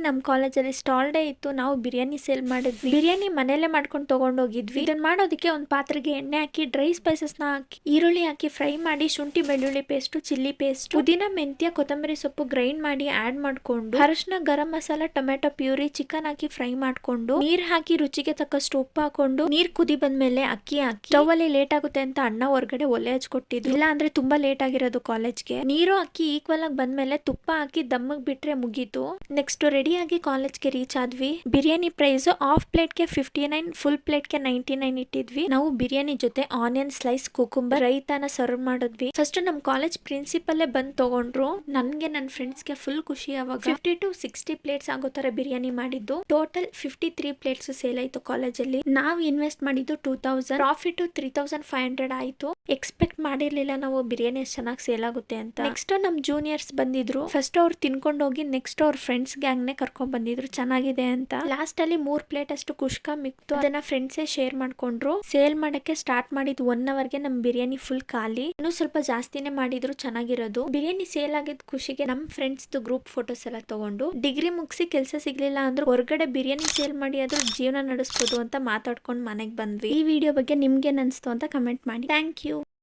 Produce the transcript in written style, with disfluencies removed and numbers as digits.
ನಮ್ ಕಾಲೇಜಲ್ಲಿ stall day ಇತ್ತು. ನಾವು ಬಿರಿಯಾನಿ ಸೇಲ್ ಮಾಡಿದ್ವಿ. ಬಿರಿಯಾನಿ ಮನೇಲೆ ಮಾಡ್ಕೊಂಡು ತಗೊಂಡೋಗಿದ್ವಿ. ಇದನ್ನ ಮಾಡೋದಕ್ಕೆ ಒಂದು ಪಾತ್ರೆಗೆ ಎಣ್ಣೆ ಹಾಕಿ ಡ್ರೈ ಸ್ಪೈಸಸ್ ನ ಹಾಕಿ ಈರುಳ್ಳಿ ಹಾಕಿ ಫ್ರೈ ಮಾಡಿ ಶುಂಠಿ ಬೆಳ್ಳುಳ್ಳಿ ಪೇಸ್ಟ್, ಚಿಲ್ಲಿ ಪೇಸ್ಟ್, ಪುದೀನ, ಮೆಂತ್ಯ, ಕೊತ್ತಂಬರಿ ಸೊಪ್ಪು ಗ್ರೈಂಡ್ ಮಾಡಿ ಆಡ್ ಮಾಡ್ಕೊಂಡು ಅರಿಶಿನ, garam masala, tomato puree, chicken ಹಾಕಿ ಫ್ರೈ ಮಾಡ್ಕೊಂಡು ನೀರ್ ಹಾಕಿ ರುಚಿಗೆ ತಕ್ಕಷ್ಟು ಉಪ್ಪು ಹಾಕೊಂಡು ನೀರ್ ಕುದಿ ಬಂದ್ಮೇಲೆ ಅಕ್ಕಿ ಹಾಕಿ ಸ್ಟವ್ ಅಲ್ಲಿ ಲೇಟ್ ಆಗುತ್ತೆ ಅಂತ ಅಣ್ಣ ಹೊರಗಡೆ ಒಲೆ ಹಚ್ಕೊಟ್ಟಿದ್ದು. ಇಲ್ಲ ಅಂದ್ರೆ ತುಂಬಾ ಲೇಟ್ ಆಗಿರೋದು ಕಾಲೇಜ್ಗೆ. ನೀರು ಅಕ್ಕಿ ಈಕ್ವಲ್ ಆಗಿ ಬಂದ್ಮೇಲೆ ತುಪ್ಪ ಹಾಕಿ ದಮ್ಮಗ್ ಬಿಟ್ರೆ ಮುಗೀತು. ನೆಕ್ಸ್ಟ್ ರೆಡಿ ಆಗಿ ಕಾಲೇಜ್ಗೆ ರೀಚ್ ಆದ್ವಿ. ಬಿರಿಯಾನಿ ಪ್ರೈಸ್ ಹಾಫ್ ಪ್ಲೇಟ್ ಗೆ 59, ಫುಲ್ ಪ್ಲೇಟ್ ಗೆ 99 ಇಟ್ಟಿದ್ವಿ. ನಾವು ಬಿರಿಯಾನಿ ಜೊತೆ ಆನಿಯನ್ ಸ್ಲೈಸ್, ಕುಕುಂಬರ್, ರೈತಾನ ಸರ್ವ್ ಮಾಡಿದ್ವಿ. ಫಸ್ಟ್ ನಮ್ ಕಾಲೇಜ್ ಪ್ರಿನ್ಸಿಪಲ್ ಬಂದ್ ತಗೊಂಡ್ರು. ನನ್ಗೆ ನನ್ನ ಫ್ರೆಂಡ್ಸ್ ಗೆ ಫುಲ್ ಖುಷಿ. ಅವಾಗ 50 to 60 ಪ್ಲೇಟ್ಸ್ ಆಗೋ ತರ ಬಿರಿಯಾನಿ ಮಾಡಿದ್ದು. ಟೋಟಲ್ 53 ಪ್ಲೇಟ್ಸ್ ಸೇಲ್ ಆಯ್ತು ಕಾಲೇಜಲ್ಲಿ. ನಾವು ಇನ್ವೆಸ್ಟ್ ಮಾಡಿದ್ದು 2000, ಪ್ರಾಫಿಟ್ 3500 ಆಯ್ತು. ಎಕ್ಸ್ಪೆಕ್ಟ್ ಮಾಡಿರ್ಲಿಲ್ಲ ನಾವು ಬಿರಿಯಾನಿ ಎಷ್ಟು ಚೆನ್ನಾಗಿ ಸೇಲ್ ಆಗುತ್ತೆ ಅಂತ. ನೆಕ್ಸ್ಟ್ ನಮ್ ಜೂನಿಯರ್ಸ್ ಬಂದಿದ್ರು. ಫಸ್ಟ್ ಅವ್ರು ತಿನ್ಕೊಂಡು ಹೋಗಿ ನೆಕ್ಸ್ಟ್ ಅವ್ರ ಫ್ರೆಂಡ್ಸ್ ಗ್ಯಾಂಗ್ ನೇ ಕರ್ಕೊಂಡ್ ಬಂದಿದ್ರು ಚೆನ್ನಾಗಿದೆ ಅಂತ. ಲಾಸ್ಟ್ ಅಲ್ಲಿ 3 ಪ್ಲೇಟ್ ಅಷ್ಟು ಕುಷ್ಕಾ ಮಿಕ್ತು. ಅದನ್ನ ಫ್ರೆಂಡ್ಸೇ ಶೇರ್ ಮಾಡ್ಕೊಂಡ್ರು. ಸೇಲ್ ಮಾಡಕ್ಕೆ ಸ್ಟಾರ್ಟ್ ಮಾಡಿದ್ 1 hour ಗೆ ನಮ್ ಬಿರಿಯಾನಿ ಫುಲ್ ಖಾಲಿ. ಇನ್ನು ಸ್ವಲ್ಪ ಜಾಸ್ತಿನೇ ಮಾಡಿದ್ರು ಚೆನ್ನಾಗಿರೋದು. ಬಿರಿಯಾನಿ ಸೇಲ್ ಆಗಿದ್ ಖುಷಿಗೆ ನಮ್ ಫ್ರೆಂಡ್ಸ್ ಗ್ರೂಪ್ ಫೋಟೋಸ್ ಎಲ್ಲ ತಗೊಂಡು ಡಿಗ್ರಿ ಮುಗಿಸಿ ಕೆಲಸ ಸಿಗ್ಲಿಲ್ಲ ಅಂದ್ರೂ ಹೊರಗಡೆ ಬಿರಿಯಾನಿ ಸೇಲ್ ಮಾಡಿ ಆದ್ರೂ ಜೀವನ ನಡೆಸಬಹುದು ಅಂತ ಮಾತಾಡ್ಕೊಂಡು ಮನೆಗೆ ಬಂದ್ವಿ. ಈ ವಿಡಿಯೋ ಬಗ್ಗೆ ನಿಮ್ಗೆ ಅನ್ಸ್ತು ಅಂತ ಕಮೆಂಟ್ ಮಾಡಿ. Thank you.